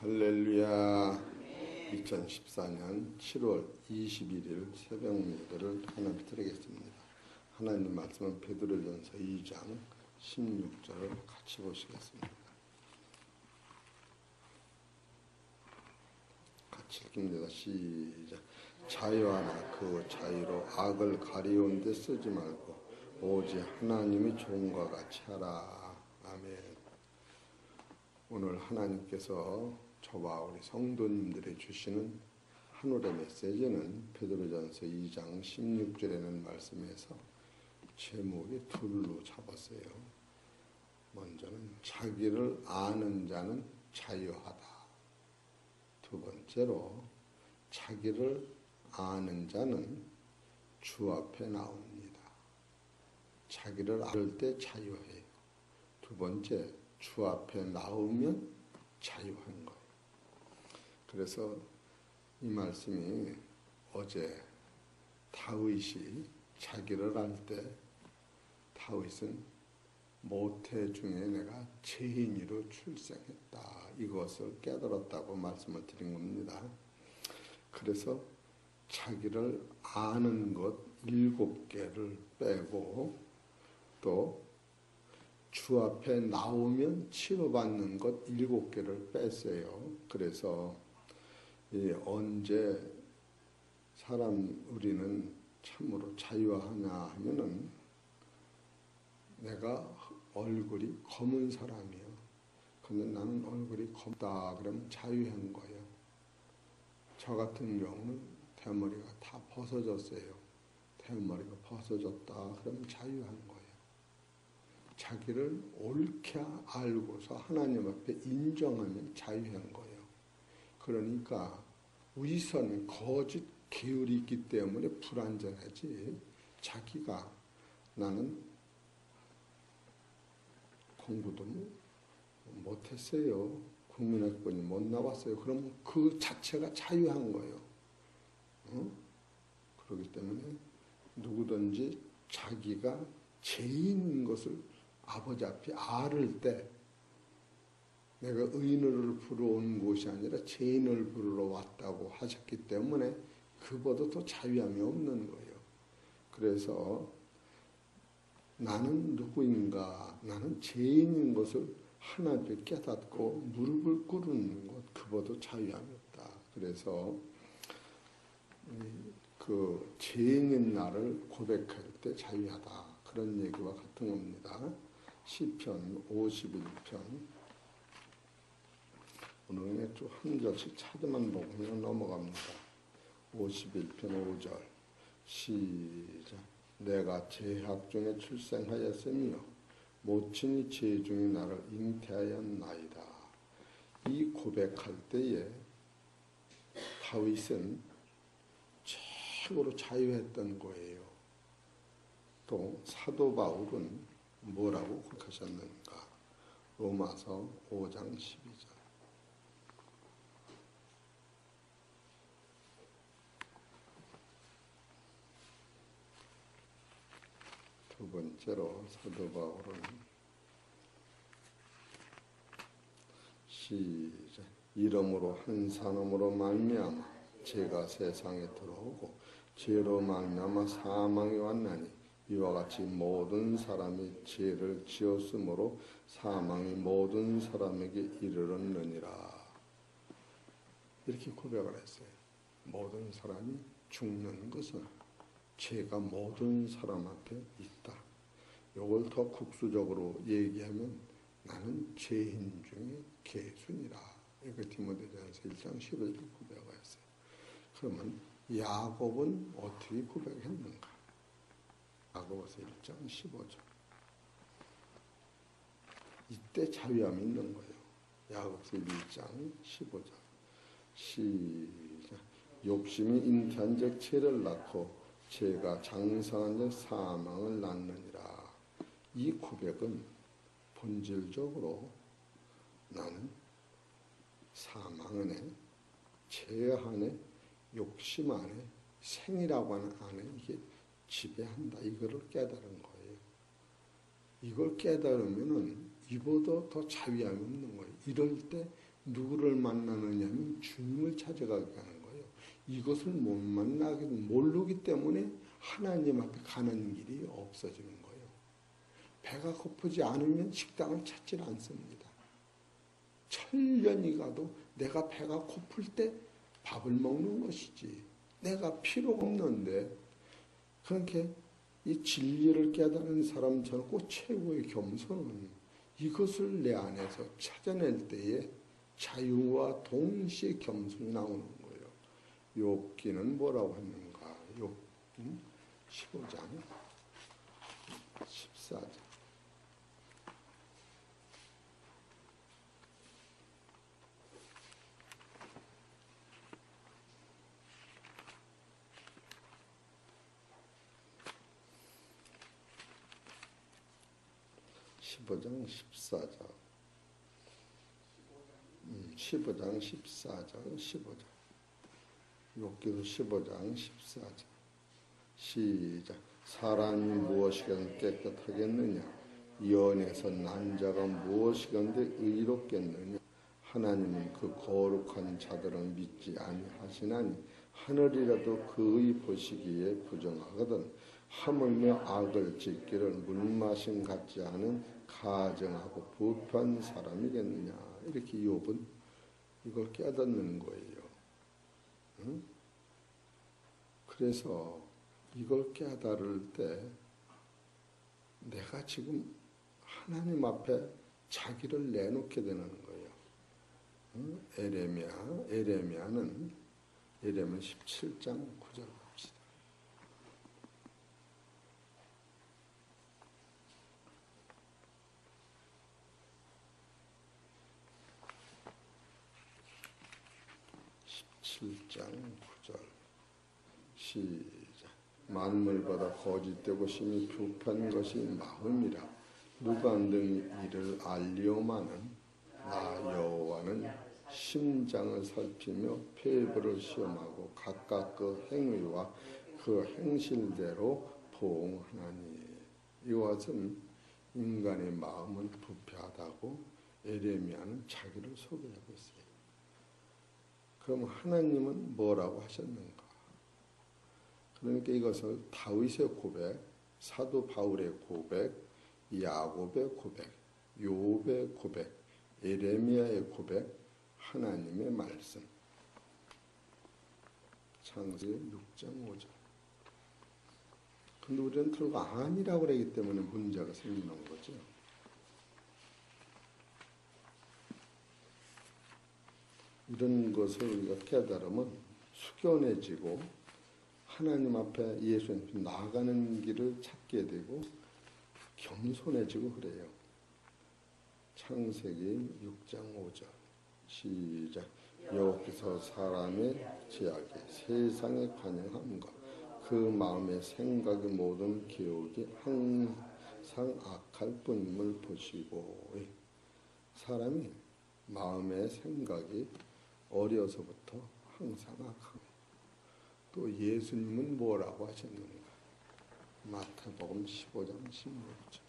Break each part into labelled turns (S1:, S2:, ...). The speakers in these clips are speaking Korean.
S1: 할렐루야. 2014년 7월 21일 새벽 예배를 하나님 드리겠습니다. 하나님 말씀은 베드로전서 2장 16절을 같이 보시겠습니다. 같이 읽습니다. 시작. 자유하나 그 자유로 악을 가리운 데 쓰지 말고 오직 하나님이 좋은과 같이 하라. 아멘. 오늘 하나님께서 저와 우리 성도님들이 주시는 하늘의 메시지는 베드로전서 2장 16절에는 말씀에서 제목이 둘로 잡았어요. 먼저는 자기를 아는 자는 자유하다. 두 번째로 자기를 아는 자는 주 앞에 나옵니다. 자기를 알 때 자유해요. 두 번째, 주 앞에 나오면 자유한 거예요. 그래서 이 말씀이 어제 다윗이 자기를 알 때 다윗은 모태 중에 내가 죄인으로 출생했다. 이것을 깨달았다고 말씀을 드린 겁니다. 그래서 자기를 아는 것 7개를 빼고 또 주 앞에 나오면 치료받는 것 7개를 뺐어요. 그래서 언제 우리는 참으로 자유하냐 하면은 내가 얼굴이 검은 사람이요. 근데 나는 얼굴이 검다 그러면 자유한 거예요. 저 같은 경우는 대머리가 다 벗어졌어요. 대머리가 벗어졌다 그러면 자유한 거예요. 자기를 옳게 알고서 하나님 앞에 인정하면 자유한 거예요. 그러니까 위선, 거짓, 계율이 있기 때문에 불안전하지. 자기가 나는 공부도 못했어요. 국민학번이 못 나왔어요. 그럼 그 자체가 자유한 거예요. 그렇기 때문에 누구든지 자기가 죄인인 것을 아버지 앞에 알을 때 내가 의인을 부르러 온 곳이 아니라 죄인을 부르러 왔다고 하셨기 때문에 그보다 더 자유함이 없는 거예요. 그래서 나는 누구인가, 나는 죄인인 것을 하나님께 깨닫고 무릎을 꿇는 것, 그보다 자유함이 없다. 그래서 그 죄인인 나를 고백할 때 자유하다. 그런 얘기와 같은 겁니다. 시편 51편. 오늘 그냥 쭉 한 절씩 차드만 보고 그냥 넘어갑니다. 51편 5절. 시작. 내가 죄악 중에 출생하였으며 모친이 죄 중에 나를 잉태하였나이다. 이 고백할 때에 다윗은 최고로 자유했던 거예요. 또 사도 바울은 뭐라고 고백하셨는가? 로마서 5장 12절. 두 번째로 사도 바울은 시작. 이름으로 한 사람으로 말미암아 죄가 세상에 들어오고 죄로 말미암아 사망이 왔나니 이와 같이 모든 사람이 죄를 지었으므로 사망이 모든 사람에게 이르렀느니라. 이렇게 고백을 했어요. 모든 사람이 죽는 것은 죄가 모든 사람 앞에 있다. 이걸 더 국수적으로 얘기하면 나는 죄인 중에 개순이라. 이거 디모데전서 1장 15절에 고백했어요. 그러면 야곱은 어떻게 고백했는가? 야고보서 1장 15절. 이때 자유함이 있는 거예요. 야고보서 1장 15절. 시작. 욕심이 잉태한 즉 죄를 낳고 죄가 장성한 즉 사망을 낳느니라. 이 고백은 본질적으로 나는 사망 안에, 죄 안에, 욕심 안에, 생이라고 하는 안에 이게 지배한다. 이거를 깨달은 거예요. 이걸 깨달으면은 이보다 더 자유함이 없는 거예요. 이럴 때 누구를 만나느냐면 주님을 찾아가게 하는 거예요. 이것을 못 만나게 모르기 때문에 하나님 앞에 가는 길이 없어지는 거예요. 배가 고프지 않으면 식당을 찾지 않습니다. 천년이 가도 내가 배가 고플 때 밥을 먹는 것이지. 내가 필요가 없는데 그렇게 이 진리를 깨달은 사람처럼 꼭 최고의 겸손은 이것을 내 안에서 찾아낼 때에 자유와 동시에 겸손이 나오는 거예요. 욥기는 뭐라고 했는가? 욥 15장 14장 15장 14장 15장 14장 15장 욥기도 15장 14장 시작. 사람이 무엇이건 깨끗하겠느냐? 연에서 난 자가 무엇이건데 의롭겠느냐? 하나님은 그 거룩한 자들은 믿지 아니하시나니 하늘이라도 그의 보시기에 부정하거든. 하물며 악을 짓기를 물마심 같지 않은 가정하고 부패한 사람이겠느냐. 이렇게 욥은 이걸 깨닫는 거예요. 응? 그래서 이걸 깨달을 때 내가 지금 하나님 앞에 자기를 내놓게 되는 거예요. 응? 에레미야는 17장 9절 갑시다. (17장 9절) 시작. 만물보다 거짓되고 심히 부패한 것이 마음이라. 누가 능 이를 알리오마는 나 여호와는 심장을 살피며 폐부를 시험하고 각각 그 행위와 그 행실대로 보응하나니. 이것은 인간의 마음은 부패하다고 에레미야는 자기를 소개하고 있어요. 그럼 하나님은 뭐라고 하셨는가? 그러니까 이것을 다윗의 고백, 사도 바울의 고백, 야곱의 고백, 욥의 고백, 에레미야의 고백, 하나님의 말씀. 창세기 6장 5절. 근데 우리는 결국 아니라고 그러기 때문에 문제가 생기는 거죠. 이런 것을 우리가 깨달으면 숙연해지고 하나님 앞에 예수님 나아가는 길을 찾게 되고 겸손해지고 그래요. 창세기 6장 5절 시작. 여호와께서 사람의 죄악이 세상에 관영함과 그 마음의 생각의 모든 기억이 항상 악할 뿐임을 보시고. 사람이 마음의 생각이 어려서부터 항상 악하고, 또 예수님은 뭐라고 하셨는가? 마태복음 15장 16절.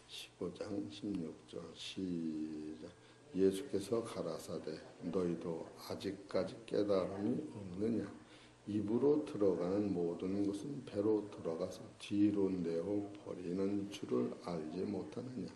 S1: (15장 16절) 시작. 예수께서 가라사대 너희도 아직까지 깨달음이 없느냐? 입으로 들어가는 모든 것은 배로 들어가서 뒤로 내어 버리는 줄을 알지 못하느냐?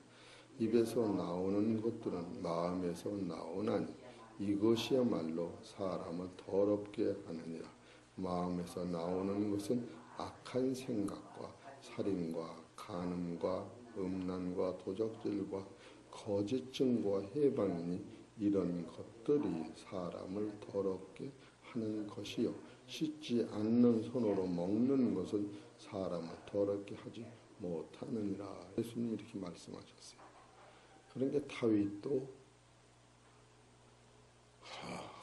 S1: 입에서 나오는 것들은 마음에서 나오나니 이것이야말로 사람을 더럽게 하느니라. 마음에서 나오는 것은 악한 생각과 살인과 간음과 음란과 도적질과 거짓 증거와 해방이니 이런 것들이 사람을 더럽게 하는 것이요 씻지 않는 손으로 먹는 것은 사람을 더럽게 하지 못하느니라. 예수님이 이렇게 말씀하셨어요. 그러니까 다윗도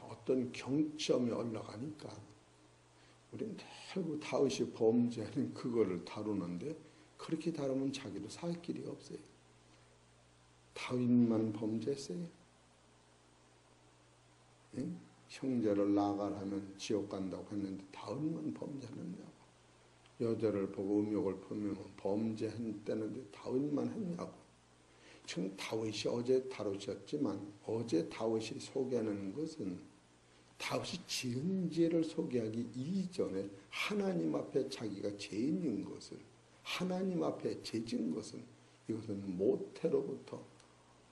S1: 어떤 경점에 올라가니까 우리는 대부분 다윗이 범죄하는 그거를 다루는데 그렇게 다루면 자기도 살 길이 없어요. 다윗만 범죄했어요. 예? 형제를 나가라면 지옥 간다고 했는데 다윗만 범죄했냐고. 여자를 보고 음욕을 품으면 범죄했다는데 다윗만 했냐고. 지금 다윗이 어제 다루셨지만 어제 다윗이 소개하는 것은 다윗이 지은 죄를 소개하기 이전에 하나님 앞에 자기가 죄인인 것을, 하나님 앞에 죄진 것은, 이것은 모태로부터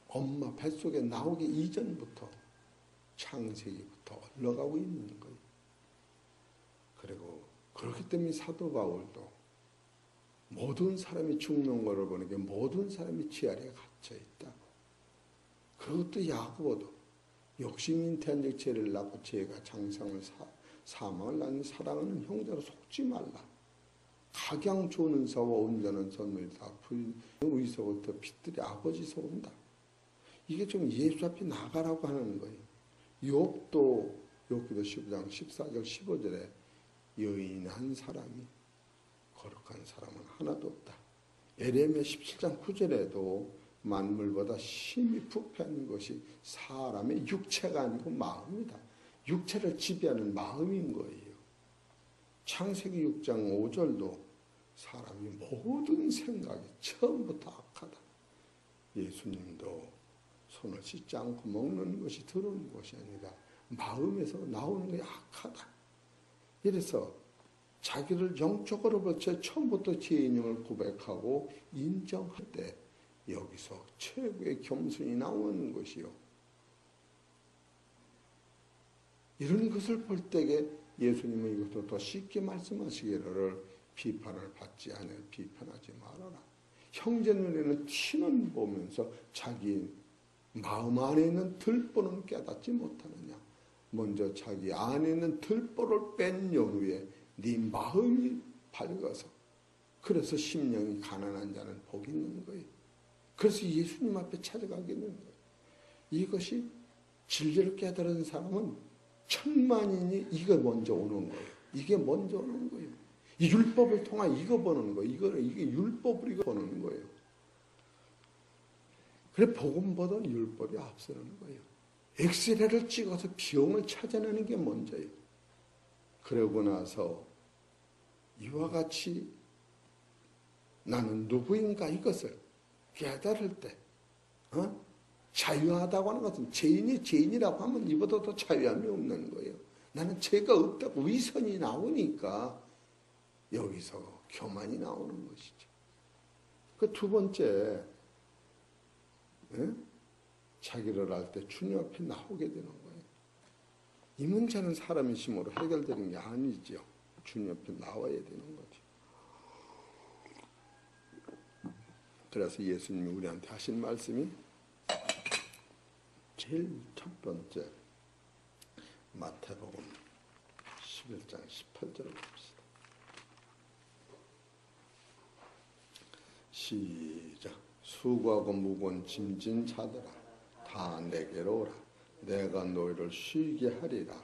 S1: 엄마 뱃속에 나오기 이전부터 창세기부터 흘러가고 있는 거예요. 그리고 그렇기 때문에 사도 바울도 모든 사람이 죽는 것을 보니까 모든 사람이 지하에 갇혀 있다. 그것도 야고보도 욕심인 태한적 죄를 낳고 죄가 장상을 사망을 낳는 사랑하는 형제로 속지 말라. 각양 좋은 사와 온전한 선물이 다 의서부터 빛들이 아버지서 온다. 이게 좀 예수 앞에 나가라고 하는 거예요. 욥기도 15장 14절 15절에 여인 한 사람이 거룩한 사람은 하나도 없다. 에레미야 17장 9절에도 만물보다 심히 부패한 것이 사람의 육체가 아니고 마음이다. 육체를 지배하는 마음인 거예요. 창세기 6장 5절도 사람이 모든 생각이 처음부터 악하다. 예수님도 손을 씻지 않고 먹는 것이 더러운 것이 아니라 마음에서 나오는 것이 악하다. 이래서 자기를 영적으로 벌쳐 처음부터 죄인임을 고백하고 인정할 때 여기서 최고의 겸손이 나오는 것이요. 이런 것을 볼 때에 예수님은 이것도 더 쉽게 말씀하시기를 비판을 받지 않아 비판하지 말아라. 형제 눈에는 티는 보면서 자기 마음 안에 있는 들보는 깨닫지 못하느냐. 먼저 자기 안에 있는 들보를 뺀 연후에 네 마음이 밝아서 그래서 심령이 가난한 자는 복이 있는 거예요. 그래서 예수님 앞에 찾아가게 되는 거예요. 이것이 진리를 깨달은 사람은 천만인이 이거 먼저 오는 거예요. 이게 먼저 오는 거예요. 이 율법을 통해 이거 보는 거예요. 이게 율법을 이거 보는 거예요. 그래 복음보다 율법이 앞서는 거예요. 엑스레이를 찍어서 비용을 찾아내는 게 먼저예요. 그러고 나서 이와 같이 나는 누구인가 이것을 깨달을 때 자유하다고 하는 것은 죄인이 죄인이라고 하면 이보다 더 자유함이 없는 거예요. 나는 죄가 없다고 위선이 나오니까 여기서 교만이 나오는 것이죠. 그 두 번째 자기를 알 때 주님 앞에 나오게 되는 거예요. 이 문제는 사람의 힘으로 해결되는 게 아니죠. 주님 앞에 나와야 되는 거죠. 그래서 예수님이 우리한테 하신 말씀이 제일 첫 번째 마태복음 11장 18절을 봅시다. 시작. 수고하고 무거운 짐진 자들아 다 내게로 오라. 내가 너희를 쉬게 하리라.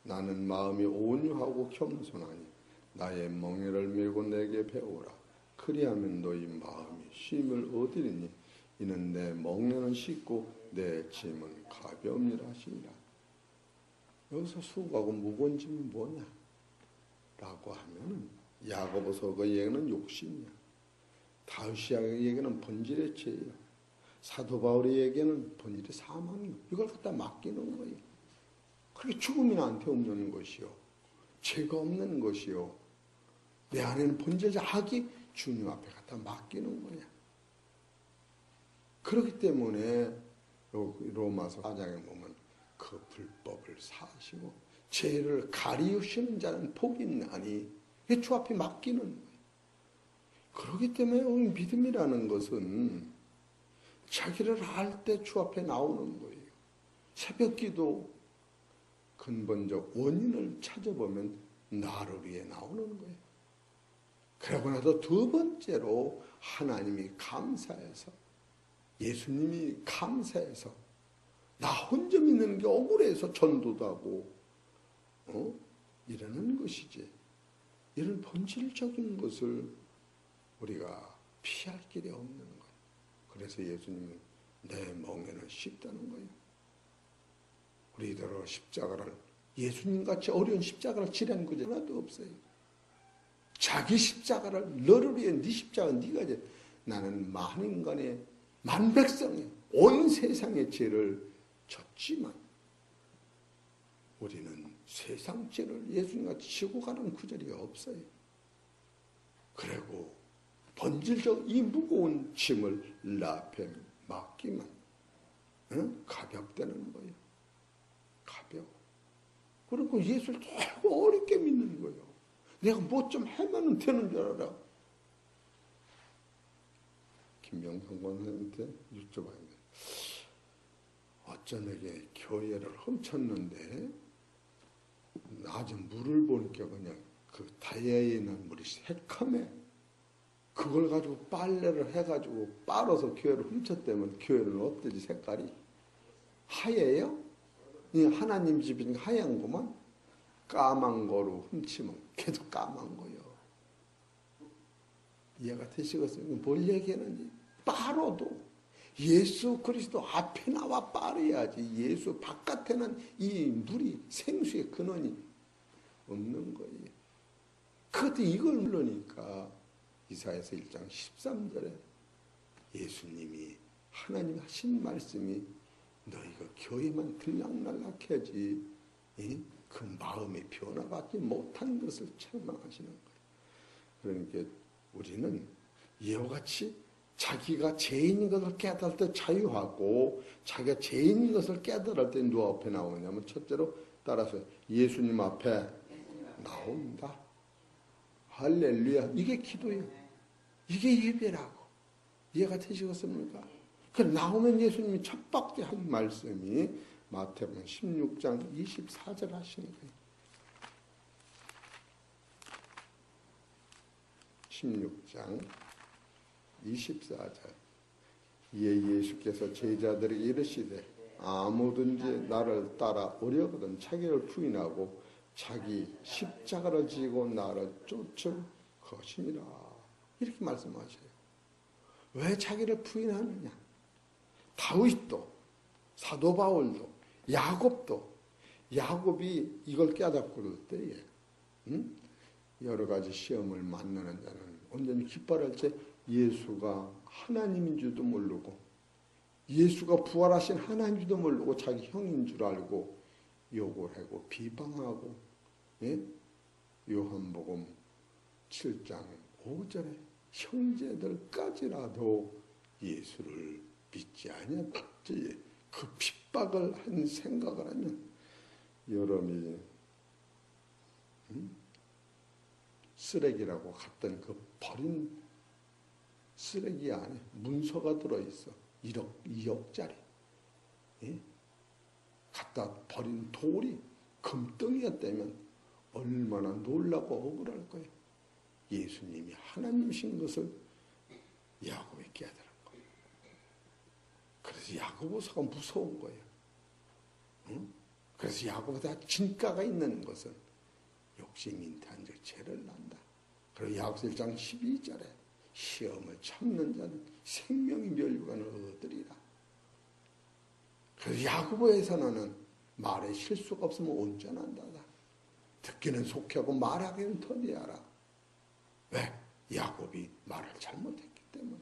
S1: 나는 마음이 온유하고 겸손하니 나의 멍에를 메고 내게 배우라. 그리하면 너희 마음이 쉼을 얻으리니 이는 내 멍에는 쉽고 내 짐은 가벼움이라 하시니라. 여기서 수고하고 무거운 짐이 뭐냐? 라고 하면은 야고보서 그 얘기는 욕심이야. 다윗의 얘기는 본질의 죄예요. 사도 바울의 얘기는 본질의 사망이요. 이걸 갖다 맡기는 거예요. 그게 죽음이 나한테 없는 것이요. 죄가 없는 것이요. 내 안에는 본질적 악이 주님 앞에 갖다 맡기는 거냐. 그렇기 때문에 로마서 4장에 보면 그 불법을 사시고 죄를 가리우시는 자는 복이 있나니 주 앞에 맡기는 거예요. 그렇기 때문에 믿음이라는 것은 자기를 알 때 주 앞에 나오는 거예요. 새벽기도 근본적 원인을 찾아보면 나를 위해 나오는 거예요. 그러고 나서 두 번째로 하나님이 감사해서 예수님이 감사해서 나 혼자 믿는 게 억울해서 전도도 하고 이러는 것이지. 이런 본질적인 것을 우리가 피할 길이 없는 거예요. 그래서 예수님은 내 멍에는 쉽다는 거예요. 우리더러 십자가를 예수님같이 어려운 십자가를 지라는 것이 하나도 없어요. 자기 십자가를 너를 위해 네 십자가 네가 져. 나는 만 인간의 만 백성의 온 세상의 죄를 졌지만 우리는 세상 죄를 예수님같이 지고 가는 구절이 없어요. 그리고 본질적 이 무거운 짐을 나 앞에 맡기면 가볍다는 거예요. 가벼워. 그리고 예수를 너무 어렵게 믿는 거예요. 내가 뭐 좀 하면 되는 줄 알아. 김명성 권사님한테 여쭤봐야 돼. 어쩌내게 교회를 훔쳤는데 낮에 물을 보니까 그냥 그 다이아에 있는 물이 새카매. 그걸 가지고 빨래를 해가지고 빨아서 교회를 훔쳤다면 교회는 어때지 색깔이? 하얘요? 하나님 집이니까 하얀 거만 까만 거로 훔치면 계속 까만 거요. 이해가 되시겠어요? 뭘 얘기하는지. 빨아도 예수 그리스도 앞에 나와 빨아야지. 예수 바깥에는 이 물이 생수의 근원이 없는 거예요. 그것도 이걸 물으니까 이사야서 1장 13절에 예수님이 하나님 하신 말씀이 너희가 교회만 들락날락해야지 그 마음의 변화받지 못한 것을 책망하시는 거예요. 그러니까 우리는 이와 같이 자기가 죄인인 것을 깨달을 때 자유하고 자기가 죄인인 것을 깨달을 때 누구 앞에 나오냐면 첫째로 따라서 예수님 앞에 나온다. 할렐루야. 이게 기도예요. 이게 예배라고. 이해가 되시겠습니까? 그 나오면 예수님이 첫 번째 한 말씀이 마태복음 16장 24절 하시는 거예요. 16장 24절. 이에 예수께서 제자들에게 이르시되 아무든지 나를 따라 오려거든 자기를 부인하고 자기 십자가를 지고 나를 쫓을 것이니라. 이렇게 말씀하셔요. 왜 자기를 부인하느냐? 다윗도 사도 바울도 야곱도 야곱이 이걸 깨닫고 그럴 때에 여러 가지 시험을 만나는 자는 온전히 기뻐할 때 예수가 하나님인 줄도 모르고 예수가 부활하신 하나님인 줄도 모르고 자기 형인 줄 알고 욕을 하고 비방하고 요한복음 7장 5절에 형제들까지라도 예수를 믿지 아니하지 그 핍박을 한 생각을 하면 여러분이 쓰레기라고 갔던 그 버린 쓰레기 안에 문서가 들어있어. 2억짜리. 갖다 버린 돌이 금덩이였다면 얼마나 놀라고 억울할 거예요. 예수님이 하나님이신 것을 야곱이 깨달은 거예요. 그래서 야고보서가 무서운 거예요. 그래서 야고보다 진가가 있는 것은 욕심 인태한 즉 죄를 난다. 그리고 야고보서 1장 12절에 시험을 참는 자는 생명이 멸류관을 얻으리라. 그래서 야고보에서는 말에 실수가 없으면 온전한다. 듣기는 속하고 말하기는 더디하라. 왜? 야곱이 말을 잘못했기 때문에.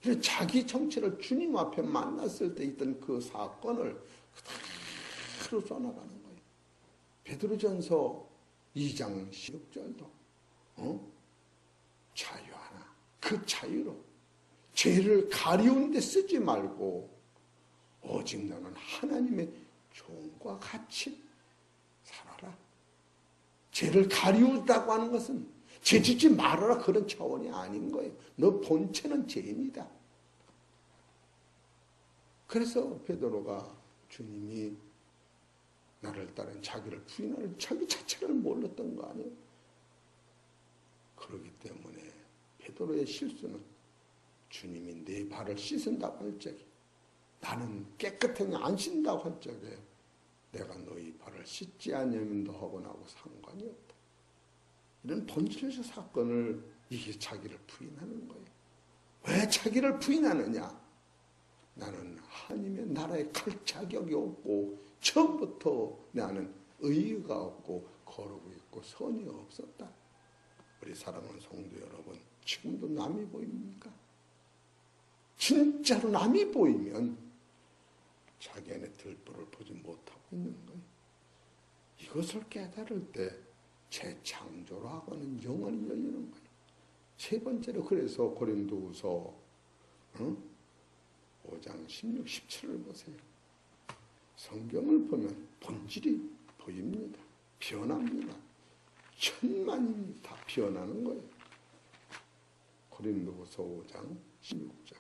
S1: 그래서 자기 정체를 주님 앞에 만났을 때 있던 그 사건을 그대로 써나가는 거예요. 베드로전서 2장 16절도 자유하나 그 자유로 죄를 가리우는 데 쓰지 말고 오직 너는 하나님의 종과 같이 살아라. 죄를 가리우다고 하는 것은 죄 짓지 말아라 그런 차원이 아닌 거예요. 너 본체는 죄인이다. 그래서 베드로가 주님이 나를 따른 자기를 부인하는 자기 자체를 몰랐던 거 아니에요. 그렇기 때문에 베드로의 실수는 주님이 내 발을 씻은다고 할 적에 나는 깨끗하게 안 씻는다고 할 적에 내가 너희 발을 씻지 않으면도 하고 나하고 상관이 없다. 이런 본질적 사건을 이게 자기를 부인하는 거예요. 왜 자기를 부인하느냐? 나는 하나님의 나라에 갈 자격이 없고 처음부터 나는 의의가 없고 거룩이 있고 선이 없었다. 우리 사랑하는 성도 여러분, 지금도 남이 보입니까? 진짜로 남이 보이면 자기 안에 들보를 보지 못하고 있는 거예요. 이것을 깨달을 때 재창조로 하고는 영원히 열리는 거예요. 세 번째로 그래서 고린도후서 5장 16, 17을 보세요. 성경을 보면 본질이 보입니다. 변합니다. 천만이 다 변하는 거예요. 고린도후서 5장 16절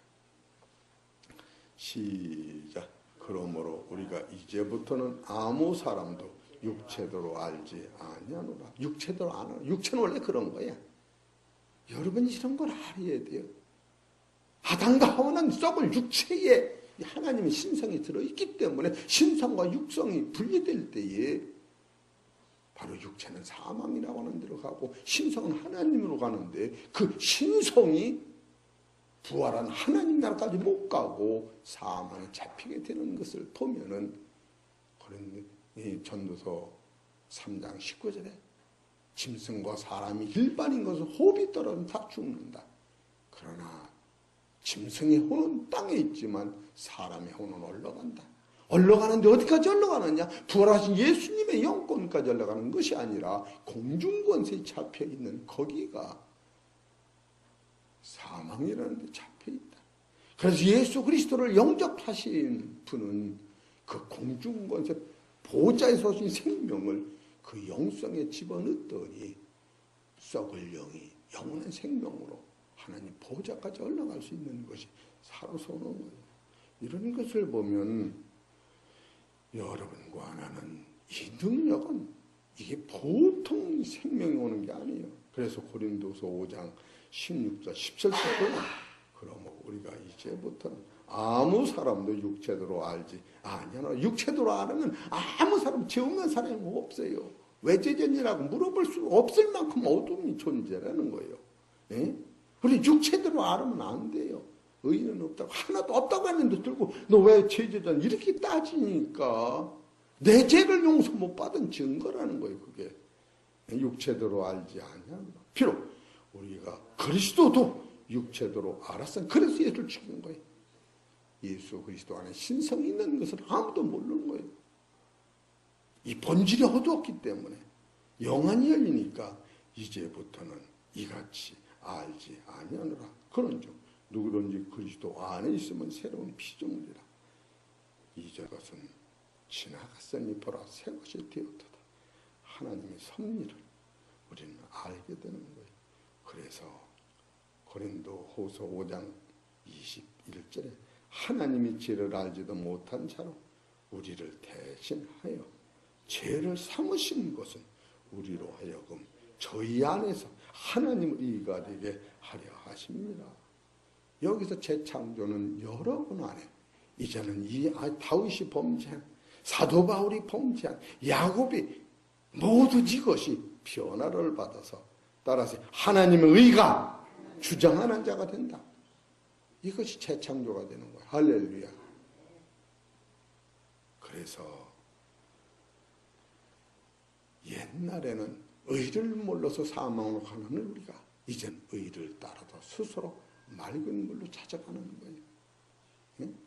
S1: 시작. 그러므로 우리가 이제부터는 아무 사람도 육체대로 알지 아니하노라. 육체대로 안 하노라. 육체는 원래 그런 거야. 여러분이 이런 걸 알아야 돼요. 아담과 하와는 썩을 육체에 하나님의 신성이 들어있기 때문에 신성과 육성이 분리될 때에 바로 육체는 사망이라고 하는 데로 가고 신성은 하나님으로 가는데 그 신성이 부활한 하나님 나라까지 못 가고 사망에 잡히게 되는 것을 보면은 그런 이 전도서 3장 19절에 짐승과 사람이 일반인 것은 호흡이 떨어지면 다 죽는다. 그러나 짐승의 혼은 땅에 있지만 사람의 혼은 올라간다. 올라가는데 어디까지 올라가느냐? 부활하신 예수님의 영권까지 올라가는 것이 아니라 공중권세에 잡혀있는 거기가 사망이라는 데 잡혀있다. 그래서 예수 그리스도를 영접하신 분은 그 공중권세 보좌에서 오신 생명을 그 영성에 집어넣더니 썩을 영이 영원한 생명으로 하나님 보좌까지 올라갈 수 있는 것이 사로서 오는 거예요. 이런 것을 보면 여러분과 나는 이 능력은 이게 보통 생명이 오는 게 아니에요. 그래서 고린도서 5장 16절 17절 보면 그러면 우리가 이제부터는 아무 사람도 육체대로 알지 아니하노라. 육체대로 알으면 아무 사람 죄 없는 사람이 없어요. 왜 죄졌냐고 물어볼 수 없을 만큼 어둠이 존재라는 거예요. 예? 우리 육체대로 알으면 안 돼요. 의의는 없다고 하나도 없다고 했는데 들고 너 왜 죄졌냐 이렇게 따지니까 내 죄를 용서 못 받은 증거라는 거예요. 그게 육체대로 알지 아니하노라. 비록 우리가 그리스도도 육체대로 알았어. 그래서 예수를 죽인 거예요. 예수 그리스도 안에 신성이 있는 것을 아무도 모르는 거예요. 이 본질이 어두웠기 때문에 영안이 열리니까 이제부터는 이같이 알지 아니하노라. 그런즉 누구든지 그리스도 안에 있으면 새로운 피조물이라. 이전 것은 지나갔으니 보라 새 것이 되었도다. 하나님의 섭리를 우리는 알게 되는 거예요. 그래서 고린도후서 5장 21절에 하나님이 죄를 알지도 못한 자로 우리를 대신하여 죄를 삼으신 것은 우리로 하여금 저희 안에서 하나님을 이가되게 하려 하십니다. 여기서 재창조는 여러분 안에 이제는 이 다윗이 범죄한 사도 바울이 범죄한 야곱이 모두 이것이 변화를 받아서 따라서 하나님의 의가 주장하는 자가 된다. 이것이 재창조가 되는 거예요. 할렐루야. 그래서 옛날에는 의를 몰라서 사망으로 가는 우리가 이젠 의를 따라서 스스로 맑은 물로 찾아가는 거예요. 응?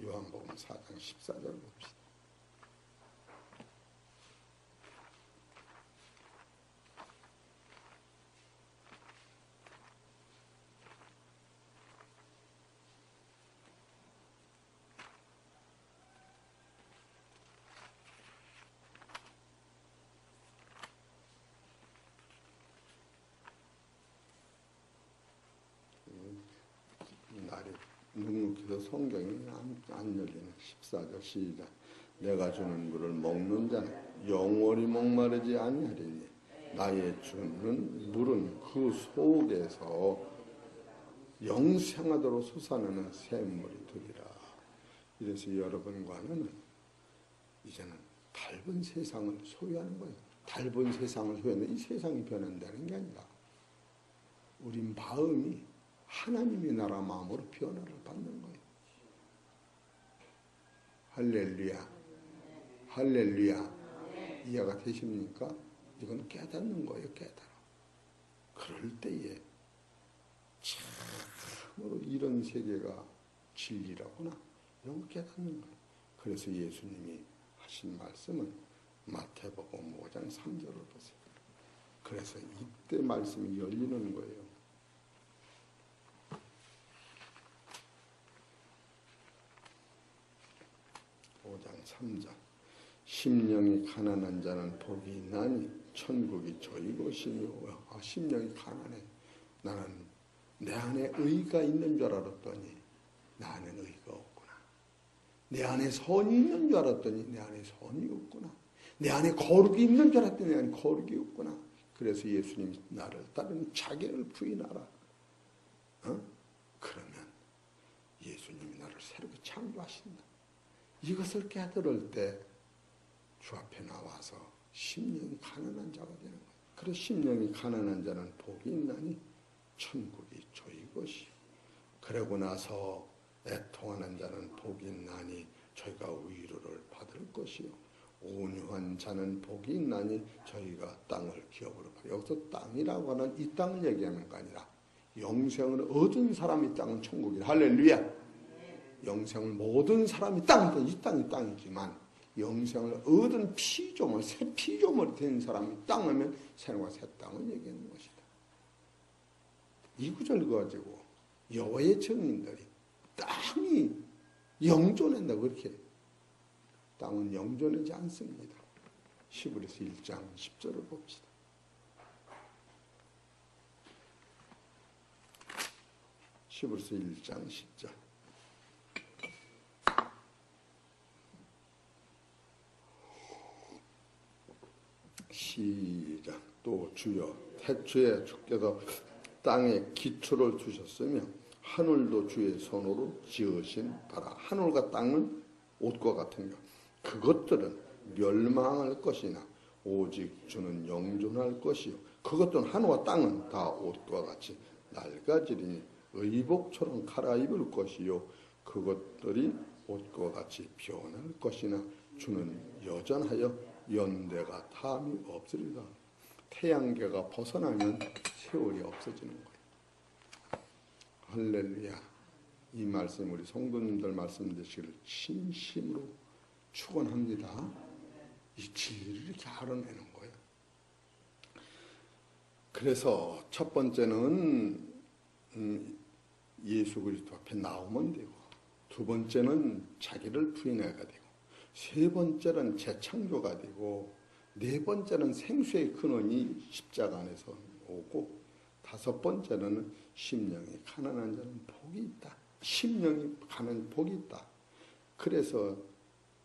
S1: 요한복음 4장 14절 봅시다. 날이 눅눅해서 성경이 안 열리네. 14절 시작. 내가 주는 물을 먹는 자는 영원히 목마르지 아니하리니 나의 주는 물은 그 속에서 영생하도록 솟아나는 샘물이 되리라. 이래서 여러분과 나는 이제는 닮은 세상을 소유하는 거예요. 닮은 세상을 소유하는 이 세상이 변한다는 게 아니라 우리 마음이 하나님의 나라 마음으로 변화를 받는 거예요. 할렐루야. 할렐루야. 이해가 되십니까? 이건 깨닫는 거예요. 깨달아. 그럴 때에 참으로 이런 세계가 진리라구나. 이런 거 깨닫는 거예요. 그래서 예수님이 하신 말씀은 마태복음 5장 3절을 보세요. 그래서 이때 말씀이 열리는 거예요. 5장 3절. 심령이 가난한 자는 복이 있나니 천국이 저희 것이며. 심령이 가난해. 나는 내 안에 의가 있는 줄 알았더니 내 안에는 의가 없구나. 내 안에 선이 있는 줄 알았더니 내 안에 선이 없구나. 내 안에 거룩이 있는 줄 알았더니 내 안에 거룩이 없구나. 그래서 예수님이 나를 따르는 자기를 부인하라. 그러면 예수님이 나를 새롭게 창조하신다. 이것을 깨달을 때 주 앞에 나와서 심령이 가난한 자가 되는 거예요. 그래서 심령이 가난한 자는 복이 있나니 천국이 저희 것이요. 그러고 나서 애통하는 자는 복이 있나니 저희가 위로를 받을 것이요. 온유한 자는 복이 있나니 저희가 땅을 기업으로 받을. 여기서 땅이라고 하는 이 땅을 얘기하는 거 아니라 영생을 얻은 사람이 땅은 천국이다. 할렐루야. 영생을 모든 사람이 땅이든 이 땅이 땅이지만 영생을 얻은 피조물, 새 피조물이 된 사람이 땅이면 새로운 새 땅을 얘기하는 것이다. 이 구절을 가지고 여호와의 증인들이 땅이 영존한다 그렇게. 땅은 영존하지 않습니다. 히브리서 1장 10절을 봅시다. 히브리서 1장 10절. 시작. 또 주여 태초에 주께서 땅에 기초를 두셨으며 하늘도 주의 손으로 지으신 바라. 하늘과 땅은 옷과 같은 것. 그것들은 멸망할 것이나 오직 주는 영존할 것이요. 그것들은 하늘과 땅은 다 옷과 같이 낡아지리니 의복처럼 갈아입을 것이요. 그것들이 옷과 같이 변할 것이나 주는 여전하여 연대가 탐이 없으리라. 태양계가 벗어나면 세월이 없어지는 거예요. 할렐루야. 이 말씀 우리 성도님들 말씀 되시기를 진심으로 축원합니다. 이 진리를 이렇게 알아내는 거예요. 그래서 첫 번째는 예수 그리스도 앞에 나오면 되고, 두 번째는 자기를 부인해야 되고, 세 번째는 재창조가 되고, 네 번째는 생수의 근원이 십자가 안에서 오고, 다섯 번째는 심령이 가난한 자는 복이 있다. 심령이 가난한 복이 있다. 그래서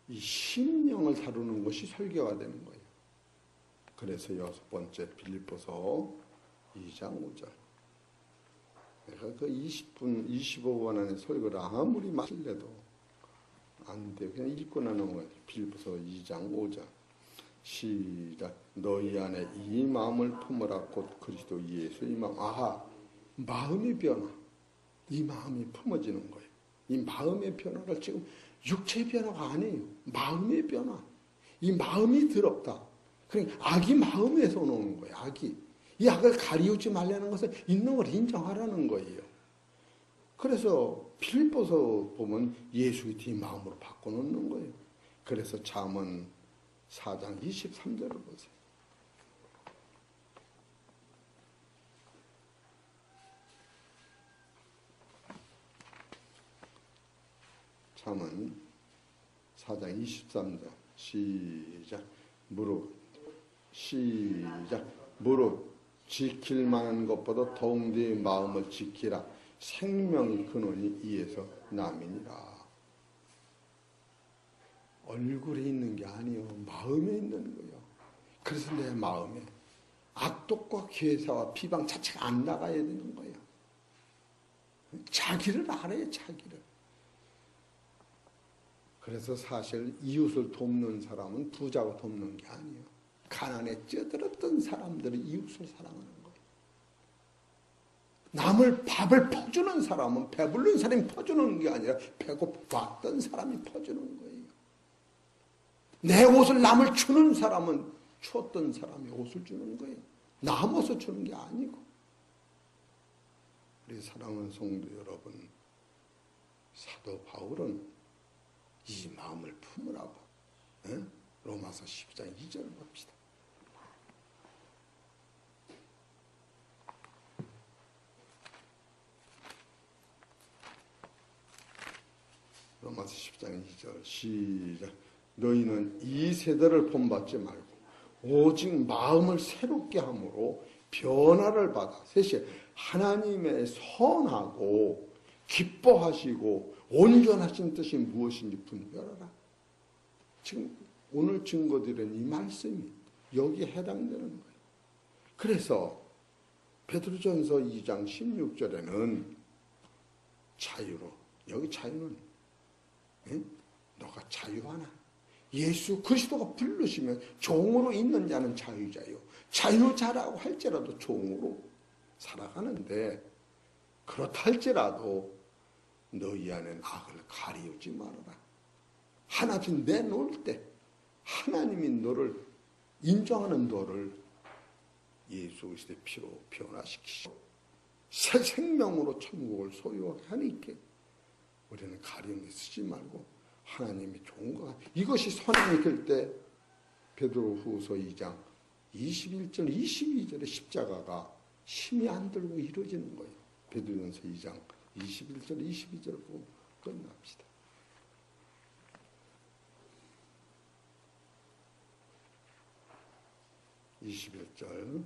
S1: 이 심령을 다루는 것이 설교가 되는 거예요. 그래서 여섯 번째 빌립보서 2장 5절. 내가 그 20분, 25분 안에 설교를 아무리 마실래도 안 돼요. 그냥 읽고 나는 거예요. 빌립보서 2장 5절. 시작. 너희 안에 이 마음을 품으라. 곧 그리스도 예수의 마음. 아하, 마음의 변화. 이 마음이 품어지는 거예요. 이 마음의 변화를 지금 육체의 변화가 아니에요. 마음의 변화. 이 마음이 더럽다. 그러니까 악이 마음에서 나오는 거예요. 악이. 이 악을 가리우지 말라는 것은 있는 걸 인정하라는 거예요. 그래서 빌립보서 보면 예수의 뒤 마음으로 바꿔놓는 거예요. 그래서 잠언 4장 23절을 보세요. 잠언 4장 23절 시작. 무릇 지킬 만한 것보다 더욱 네 마음을 지키라. 생명의 근원이 이에서 남이니라. 얼굴에 있는 게 아니요, 마음에 있는 거예요. 그래서 내 마음에 악독과 괴사와 비방 자체가 안 나가야 되는 거예요. 자기를 알아요, 자기를. 그래서 사실 이웃을 돕는 사람은 부자가 돕는 게 아니에요. 가난에 찌들었던 사람들이 이웃을 사랑하는 거예요. 남을 밥을 퍼주는 사람은 배부른 사람이 퍼주는 게 아니라 배고팠던 사람이 퍼주는 거예요. 내 옷을 남을 주는 사람은 줬던 사람이 옷을 주는 거예요. 남아서 주는 게 아니고. 우리 사랑하는 성도 여러분, 사도 바울은 이 마음을 품으라고. 에? 로마서 12장 2절을 봅시다. 로마서 10장 2절 시작. 너희는 이 세대를 본받지 말고 오직 마음을 새롭게 함으로 변화를 받아 셋이 하나님의 선하고 기뻐하시고 온전하신 뜻이 무엇인지 분별하라. 지금 오늘 증거드린 이 말씀이 여기에 해당되는 거예요. 그래서 베드로전서 2장 16절에는 자유로, 여기 자유는 너가 자유하나? 예수 그리스도가 부르시면 종으로 있는 자는 자유자요. 자유자라고 할지라도 종으로 살아가는데, 그렇다 할지라도 너희 안에 악을 가리우지 말아라. 하나님 내놓을 때 하나님이 너를 인정하는 너를 예수 그리스도의 피로 변화시키시고 새 생명으로 천국을 소유하게 하니까 우리는 가리움에 쓰지 말고 하나님이 좋은 것 같아요. 이것이 선행이 될 때 베드로후서 2장 21절 22절의 십자가가 힘이 안 들고 이루어지는 거예요. 베드로전서 2장 21절 22절 보고 끝납시다. (21절)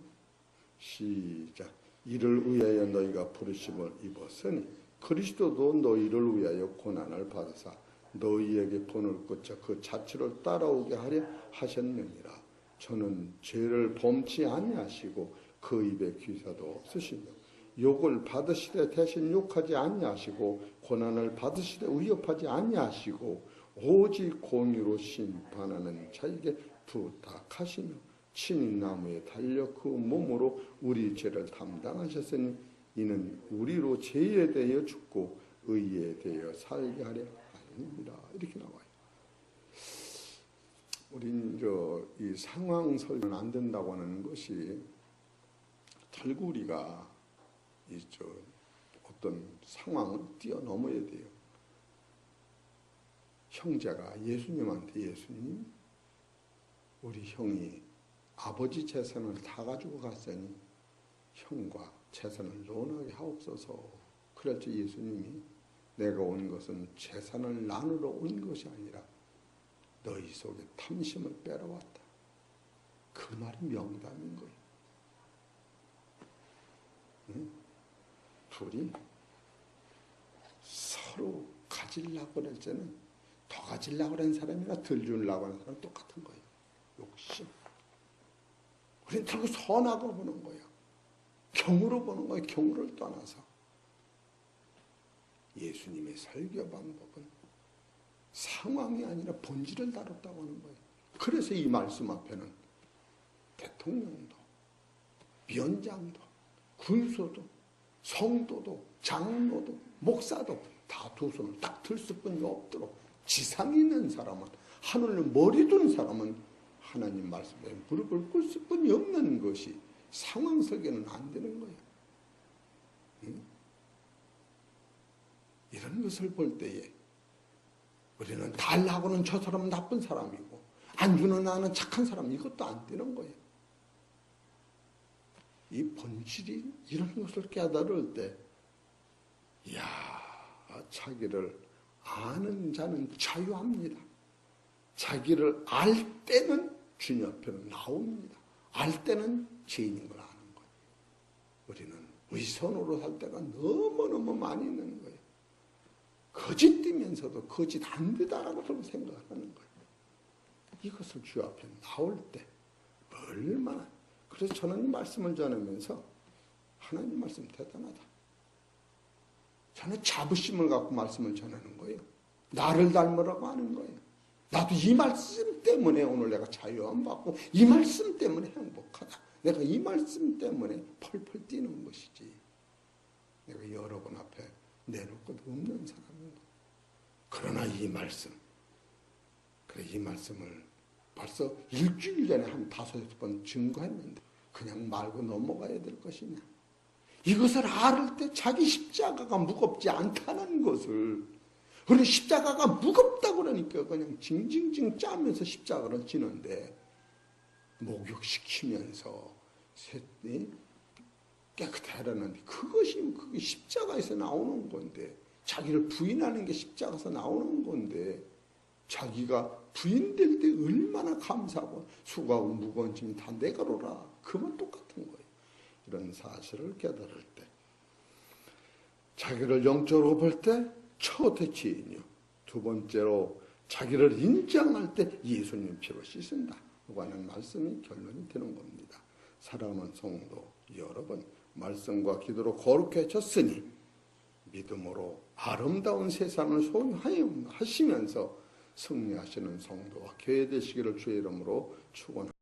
S1: 시작. 이를 위하여 너희가 부르심을 입었으니 그리스도도 너희를 위하여 고난을 받으사 너희에게 본을 꽂혀 그 자취를 따라오게 하려 하셨느니라. 저는 죄를 범치 아니하시고 그 입에 귀사도 없으시며 욕을 받으시되 대신 욕하지 아니하시고 고난을 받으시되 위협하지 아니하시고 오직 공의로 심판하는 자에게 부탁하시며 친히 나무에 달려 그 몸으로 우리 죄를 담당하셨으니 이는 우리로 죄에 대하여 죽고 의에 대하여 살게 하려 하십니다. 이렇게 나와요. 우린 이 상황 설명은 안 된다고 하는 것이 털구리가 어떤 상황을 뛰어넘어야 돼요. 형제가 예수님한테 예수님, 우리 형이 아버지 재산을 다 가지고 갔으니 형과 재산을 논하게 하옵소서. 그랬죠. 예수님이 내가 온 것은 재산을 나누러 온 것이 아니라 너희 속에 탐심을 빼러왔다. 그 말이 명담인 거예요. 응? 둘이 서로 가지려고 그럴 때는 더 가지려고 하는 사람이나 덜 주려고 하는 사람 똑같은 거예요. 욕심. 우리는 결국 선하고 보는 거예요. 경으로 보는 거예요. 경우를 떠나서. 예수님의 설교 방법은 상황이 아니라 본질을 다뤘다고 하는 거예요. 그래서 이 말씀 앞에는 대통령도, 위원장도, 군수도, 성도도, 장로도, 목사도 다 두 손을 딱 들 수뿐이 없도록 지상에 있는 사람은, 하늘을 머리 둔 사람은 하나님 말씀에 무릎을 꿇을 수뿐이 없는 것이 상황 설계는 안 되는 거예요. 응? 이런 것을 볼 때에 우리는 달라고는 저 사람은 나쁜 사람이고 안 주는 나는 착한 사람, 이것도 안 되는 거예요. 이 본질이 이런 것을 깨달을 때, 이야, 자기를 아는 자는 자유합니다. 자기를 알 때는 주님 앞에는 나옵니다. 알 때는 죄인인 걸 아는 거예요. 우리는 위선으로 살 때가 너무너무 많이 있는 거예요. 거짓 뛰면서도 거짓 안 되다라고 생각하는 거예요. 이것을 주 앞에 나올 때 얼마나, 그래서 저는 이 말씀을 전하면서 하나님 말씀 대단하다. 저는 자부심을 갖고 말씀을 전하는 거예요. 나를 닮으라고 하는 거예요. 나도 이 말씀 때문에 오늘 내가 자유함 받고 이 말씀 때문에 행복하다. 내가 이 말씀 때문에 펄펄 뛰는 것이지. 내가 여러분 앞에 내놓을 것 없는 사람입니다. 그러나 이 말씀, 그래 이 말씀을 벌써 일주일 전에 한 5번 증거했는데 그냥 말고 넘어가야 될 것이냐. 이것을 알을 때 자기 십자가가 무겁지 않다는 것을, 그리고 십자가가 무겁다고 그러니까 그냥 징징징 짜면서 십자가를 지는데, 목욕시키면서 깨끗하라는데 그게 십자가에서 나오는 건데, 자기를 부인하는 게 십자가에서 나오는 건데, 자기가 부인될 때 얼마나 감사하고 수고하고 무거운 짐 다 내가로라. 그건 똑같은 거예요. 이런 사실을 깨달을 때, 자기를 영적으로 볼 때 처우의 지인이요, 두 번째로 자기를 인정할 때 예수님 피로 씻은다 하는 말씀이 결론이 되는 겁니다. 사랑하는 성도 여러분, 말씀과 기도로 거룩해졌으니 믿음으로 아름다운 세상을 소유하시면서 승리하시는 성도와 교회 되시기를 주의 이름으로 축원합니다.